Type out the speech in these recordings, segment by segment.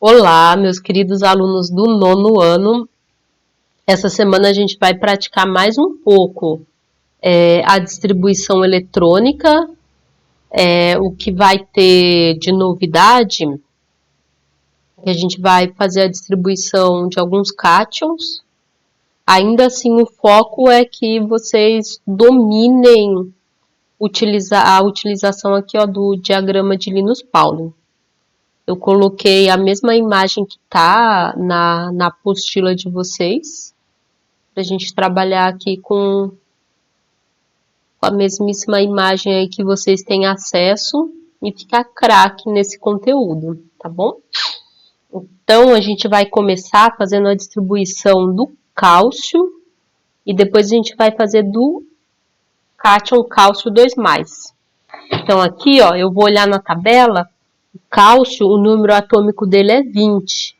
Olá, meus queridos alunos do nono ano. Essa semana a gente vai praticar mais um pouco a distribuição eletrônica. O que vai ter de novidade é que a gente vai fazer a distribuição de alguns cátions. Ainda assim, o foco é que vocês dominem a utilização aqui do diagrama de Linus Pauling. Eu coloquei a mesma imagem que está na apostila de vocês, para a gente trabalhar aqui com a mesmíssima imagem aí que vocês têm acesso e ficar craque nesse conteúdo, tá bom? Então, a gente vai começar fazendo a distribuição do cálcio e depois a gente vai fazer do cátion cálcio 2+. Então, aqui, ó, eu vou olhar na tabela, o cálcio, o número atômico dele é 20.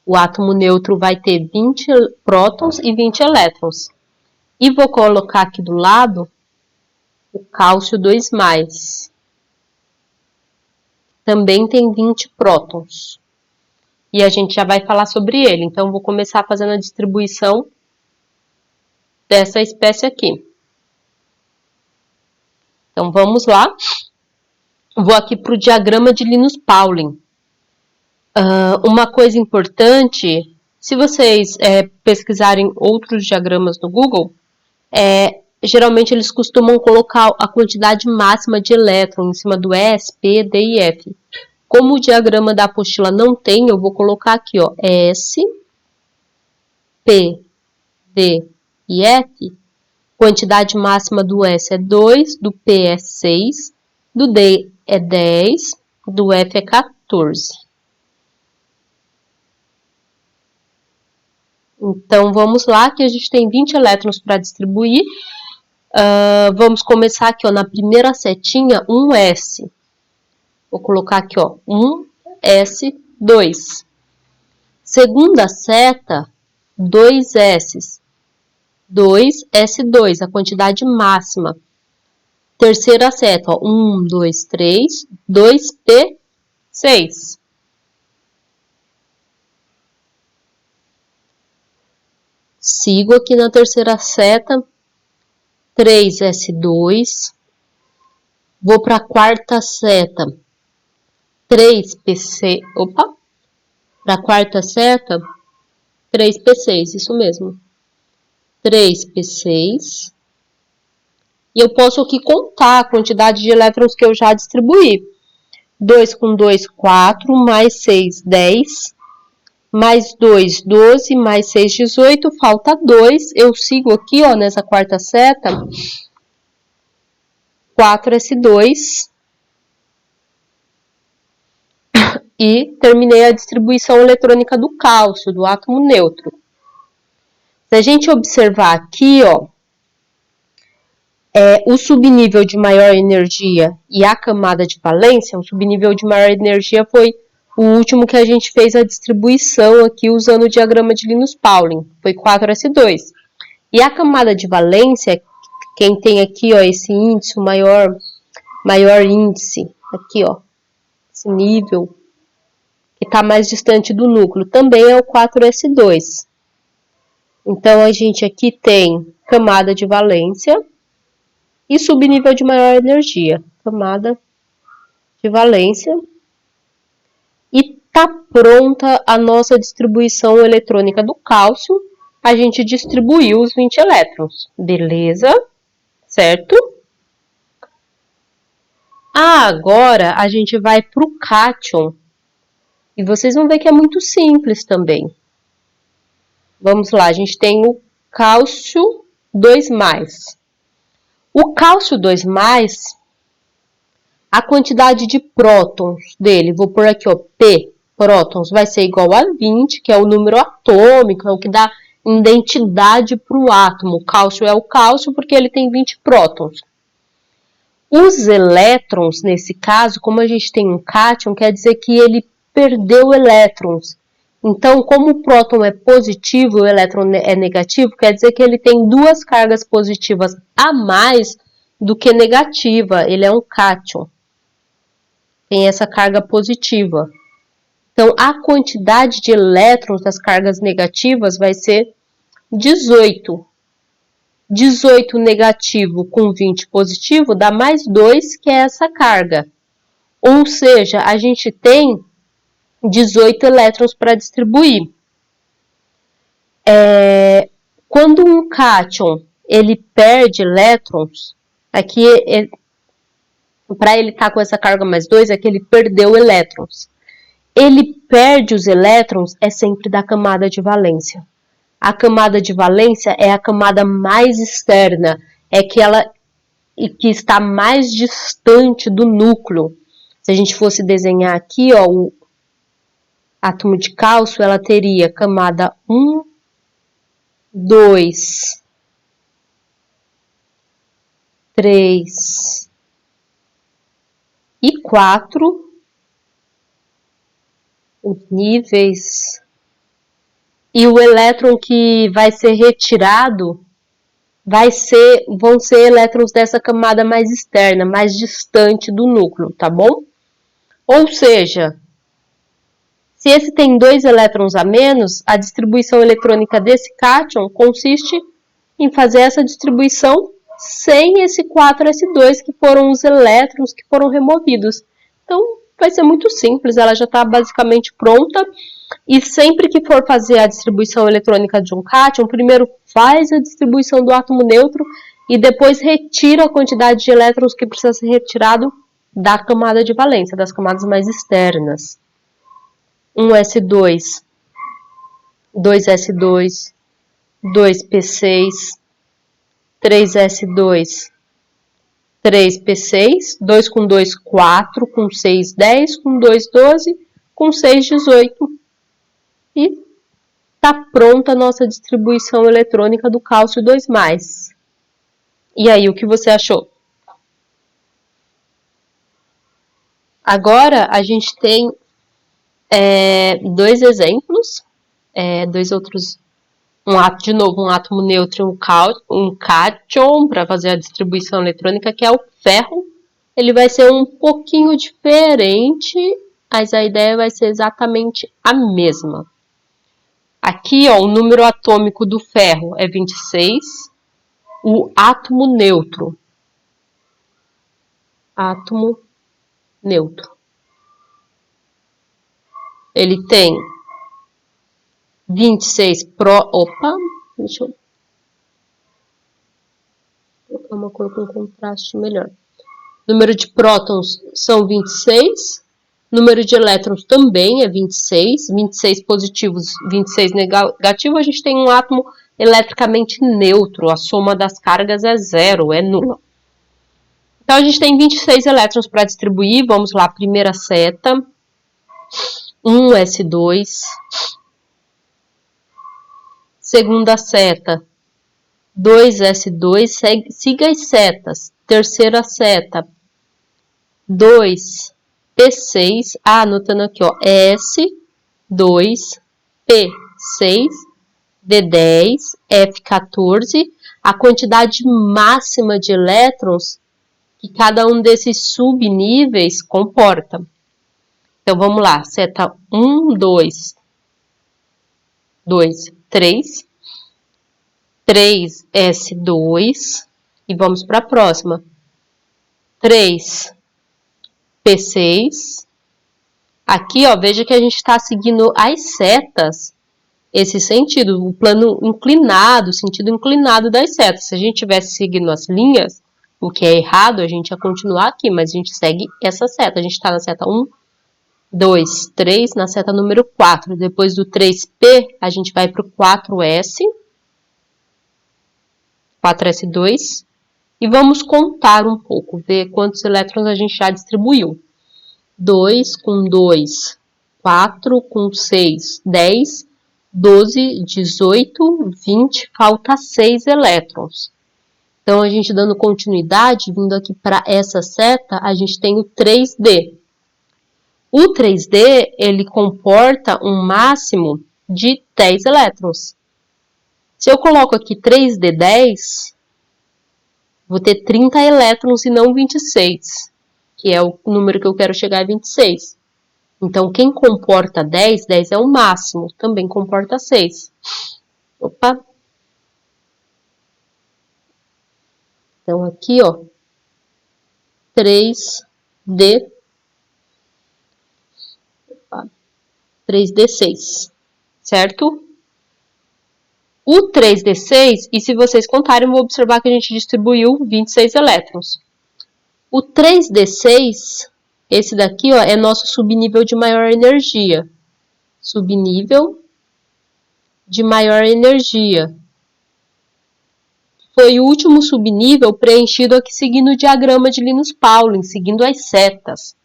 O átomo neutro vai ter 20 prótons e 20 elétrons. E vou colocar aqui do lado o cálcio 2+. Também tem 20 prótons. E a gente já vai falar sobre ele. Então, vou começar fazendo a distribuição dessa espécie aqui. Então, vamos lá. Vou aqui para o diagrama de Linus Pauling. Uma coisa importante, se vocês pesquisarem outros diagramas no Google, geralmente eles costumam colocar a quantidade máxima de elétrons em cima do S, P, D e F. Como o diagrama da apostila não tem, eu vou colocar aqui, ó, S, P, D e F. Quantidade máxima do S é 2, do P é 6, do D é 10, do F é 14. Então, vamos lá, que a gente tem 20 elétrons para distribuir. Vamos começar aqui, ó, na primeira setinha, 1s. Vou colocar aqui, ó, 1s2. Segunda seta, 2s. 2s2, a quantidade máxima. Terceira seta, ó, 1, 2, 3, 2p6. Sigo aqui na terceira seta, 3s2. Vou para a quarta seta, 3p6. Opa! Para a quarta seta, 3p6, isso mesmo. 3p6. E eu posso aqui contar a quantidade de elétrons que eu já distribuí. 2 com 2, 4, mais 6, 10. Mais 2, 12, mais 6, 18, falta 2. Eu sigo aqui, ó, nessa quarta seta, 4s2. E terminei a distribuição eletrônica do cálcio, do átomo neutro. Se a gente observar aqui, ó, o subnível de maior energia e a camada de valência, o subnível de maior energia foi o último que a gente fez a distribuição aqui usando o diagrama de Linus Pauling, foi 4s2. E a camada de valência, quem tem aqui, ó, esse índice, o maior índice, aqui, ó, esse nível, que está mais distante do núcleo, também é o 4s2. Então, a gente aqui tem camada de valência e subnível de maior energia, camada de valência. E está pronta a nossa distribuição eletrônica do cálcio. A gente distribuiu os 20 elétrons, beleza? Certo? Agora, a gente vai para o cátion. E vocês vão ver que é muito simples também. Vamos lá, a gente tem o cálcio 2+. O cálcio 2+, a quantidade de prótons dele, vou pôr aqui, ó, P, prótons, vai ser igual a 20, que é o número atômico, é o que dá identidade para o átomo. O cálcio é o cálcio porque ele tem 20 prótons. Os elétrons, nesse caso, como a gente tem um cátion, quer dizer que ele perdeu elétrons. Então, como o próton é positivo e o elétron é negativo, quer dizer que ele tem duas cargas positivas a mais do que negativa. Ele é um cátion. Tem essa carga positiva. Então, a quantidade de elétrons das cargas negativas vai ser 18. 18 negativo com 20 positivo dá mais 2, que é essa carga. Ou seja, a gente tem 18 elétrons para distribuir. Quando um cátion ele perde elétrons, aqui para ele estar com essa carga mais 2, é que ele perdeu elétrons. Ele perde os elétrons é sempre da camada de valência. A camada de valência é a camada mais externa, é aquela que está mais distante do núcleo. Se a gente fosse desenhar aqui, ó, o átomo de cálcio, ela teria camada 1, 2, 3 e 4, os níveis, e o elétron que vai ser retirado vão ser elétrons dessa camada mais externa, mais distante do núcleo, tá bom? Ou seja, se esse tem 2 elétrons a menos, a distribuição eletrônica desse cátion consiste em fazer essa distribuição sem esse 4s2, que foram os elétrons que foram removidos. Então, vai ser muito simples, ela já está basicamente pronta. E sempre que for fazer a distribuição eletrônica de um cátion, primeiro faz a distribuição do átomo neutro e depois retira a quantidade de elétrons que precisa ser retirado da camada de valência, das camadas mais externas. 1s2, 2s2, 2p6, 3s2, 3p6, 2 com 2, 4, com 6, 10, com 2, 12, com 6, 18. E está pronta a nossa distribuição eletrônica do cálcio 2+. E aí, o que você achou? Agora, a gente tem dois exemplos, dois outros, de novo, um átomo neutro e um cátion para fazer a distribuição eletrônica, que é o ferro. Ele vai ser um pouquinho diferente, mas a ideia vai ser exatamente a mesma. Aqui, ó, o número atômico do ferro é 26, o átomo neutro. Átomo neutro. Ele tem 26 deixa eu colocar uma cor com contraste melhor. Número de prótons são 26. Número de elétrons também é 26. 26 positivos, 26 negativos. A gente tem um átomo eletricamente neutro. A soma das cargas é zero, é nula. Então, a gente tem 26 elétrons para distribuir. Vamos lá, primeira seta. 1s2. Segunda seta, 2s2. Siga as setas. Terceira seta, 2p6. Anotando aqui, ó. S2, P6, D10, F14. A quantidade máxima de elétrons que cada um desses subníveis comporta. Então, vamos lá. Seta 1, 2, 3, 3s2, e vamos para a próxima. 3p6. Aqui, ó, veja que a gente está seguindo as setas, esse sentido, o plano inclinado, o sentido inclinado das setas. Se a gente tivesse seguindo as linhas, o que é errado, a gente ia continuar aqui, mas a gente segue essa seta. A gente está na seta 1, 2, 3, na seta número 4. Depois do 3p, a gente vai para o 4s, 4s2, e vamos contar um pouco, ver quantos elétrons a gente já distribuiu. 2 com 2, 4 com 6, 10, 12, 18, 20, falta 6 elétrons. Então, a gente dando continuidade, vindo aqui para essa seta, a gente tem o 3D. O 3D, ele comporta um máximo de 10 elétrons. Se eu coloco aqui 3D10, vou ter 30 elétrons e não 26, que é o número que eu quero chegar a 26. Então, quem comporta 10, 10 é o máximo, também comporta 6. Opa! Então, aqui, ó, 3D, 3D6, certo? O 3D6, e se vocês contarem, vão observar que a gente distribuiu 26 elétrons. O 3D6, esse daqui, ó, é nosso subnível de maior energia. Subnível de maior energia. Foi o último subnível preenchido aqui seguindo o diagrama de Linus Pauling, seguindo as setas.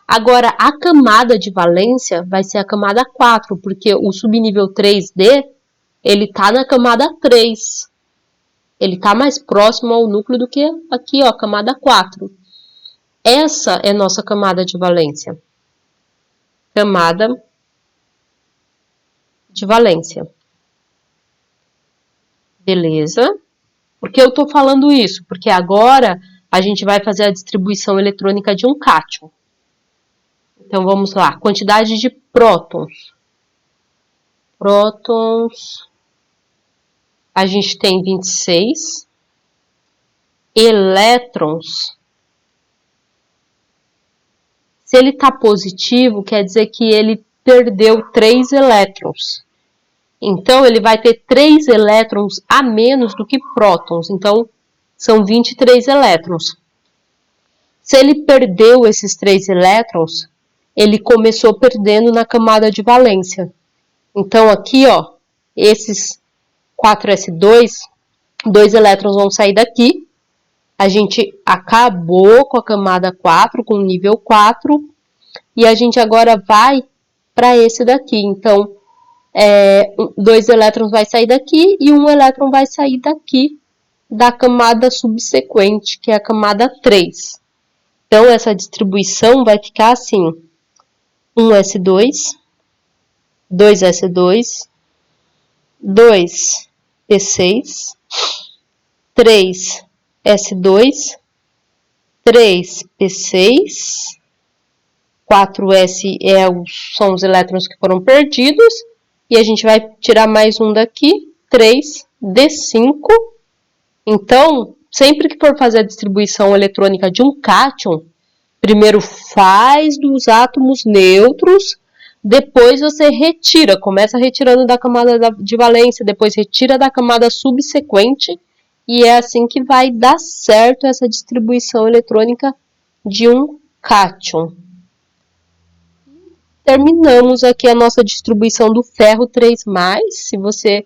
Agora, a camada de valência vai ser a camada 4, porque o subnível 3D, ele está na camada 3. Ele está mais próximo ao núcleo do que aqui, ó, camada 4. Essa é nossa camada de valência. Camada de valência. Beleza? Por que eu estou falando isso? Porque agora a gente vai fazer a distribuição eletrônica de um cátion. Então, vamos lá. Quantidade de prótons. Prótons. A gente tem 26. Elétrons. Se ele está positivo, quer dizer que ele perdeu 3 elétrons. Então, ele vai ter 3 elétrons a menos do que prótons. Então, são 23 elétrons. Se ele perdeu esses 3 elétrons, ele começou perdendo na camada de valência. Então, aqui, ó, esses 4s2, 2 elétrons vão sair daqui. A gente acabou com a camada 4, com o nível 4, e a gente agora vai para esse daqui. Então, 2 elétrons vai sair daqui e 1 elétron vai sair daqui, da camada subsequente, que é a camada 3. Então, essa distribuição vai ficar assim: 1s2, 2s2, 2p6, 3s2, 3p6, 4s são os elétrons que foram perdidos, e a gente vai tirar mais um daqui, 3d5. Então, sempre que for fazer a distribuição eletrônica de um cátion, primeiro faz dos átomos neutros, depois você retira, começa retirando da camada de valência, depois retira da camada subsequente, e é assim que vai dar certo essa distribuição eletrônica de um cátion. Terminamos aqui a nossa distribuição do ferro 3+, se você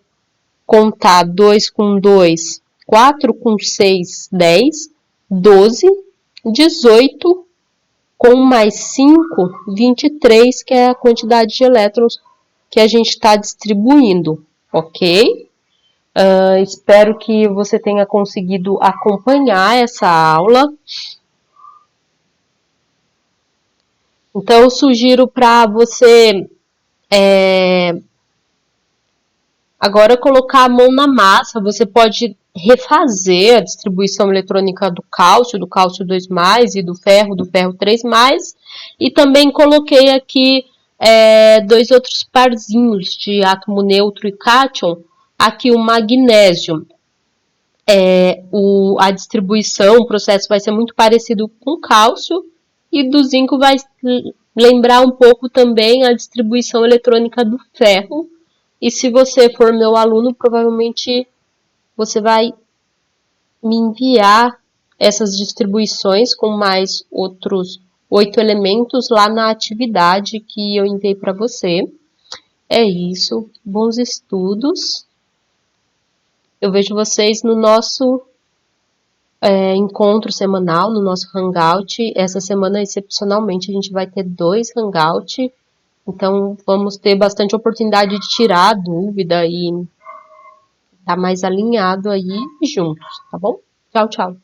contar 2 com 2, 4 com 6, 10, 12, 18, com mais 5, 23, que é a quantidade de elétrons que a gente está distribuindo, ok? Espero que você tenha conseguido acompanhar essa aula. Então, eu sugiro para você agora colocar a mão na massa. Você pode refazer a distribuição eletrônica do cálcio 2+, e do ferro 3+. E também coloquei aqui 2 outros parzinhos de átomo neutro e cátion. Aqui o magnésio. A distribuição, o processo vai ser muito parecido com o cálcio. E do zinco vai lembrar um pouco também a distribuição eletrônica do ferro. E se você for meu aluno, provavelmente você vai me enviar essas distribuições com mais outros 8 elementos lá na atividade que eu enviei para você. É isso. Bons estudos. Eu vejo vocês no nosso encontro semanal, no nosso Hangout. Essa semana, excepcionalmente, a gente vai ter 2 Hangouts. Então, vamos ter bastante oportunidade de tirar a dúvida e estar mais alinhado aí juntos, tá bom? Tchau, tchau.